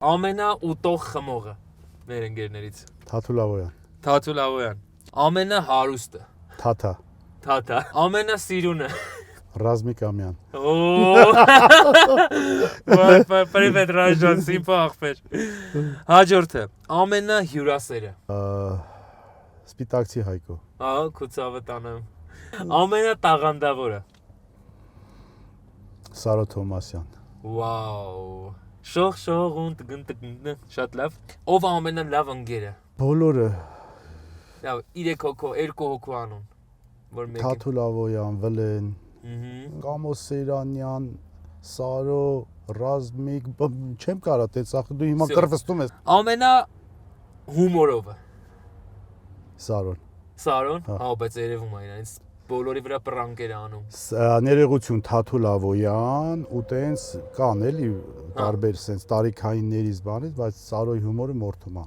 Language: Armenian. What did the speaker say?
Ամենաուտող խմողը մեր ընկերներից։ Թաթուլավոյան։ Թաթուլավոյան։ Ամենահարուստը։ Թաթա։ Թաթա։ Ամենասիրունը։ Ռազմիկ Ամյան։ Պրիվետ Ռաժան, սիմպա ախպեր։ Հաջորդը, ամենահյուրասերը։ Սպիտակցի Հայկո։ Քո ցավը տանեմ։ Ամենատաղանդավորը։ Սարո Թոմասյան։ Վաու։ Շողշողուն տգնտգնտ, շատ լավ։ Ով է ամենալավ ընկերը։ Բոլորը։ Լավ, 3 հոգու, 2 հոգու անուն, որ մեկը։ Թաթուլավոյան, Վլեն, Կամո Սեյրանյան, Սարո, Ռազմիկ, չեմ կարա տեսախ, դու հիմա կրվստում ես։ Ամենա հումորովը։ Սարոն։ Սարոն, բայց երևում է ինձ բոլորի վրա պրանկեր անում։ Ներողություն Թաթուլավոյան ու տենց կան էլի տարբեր սենց տարիքայիններից բանից, բայց Սարոյի հումորը մորթում է։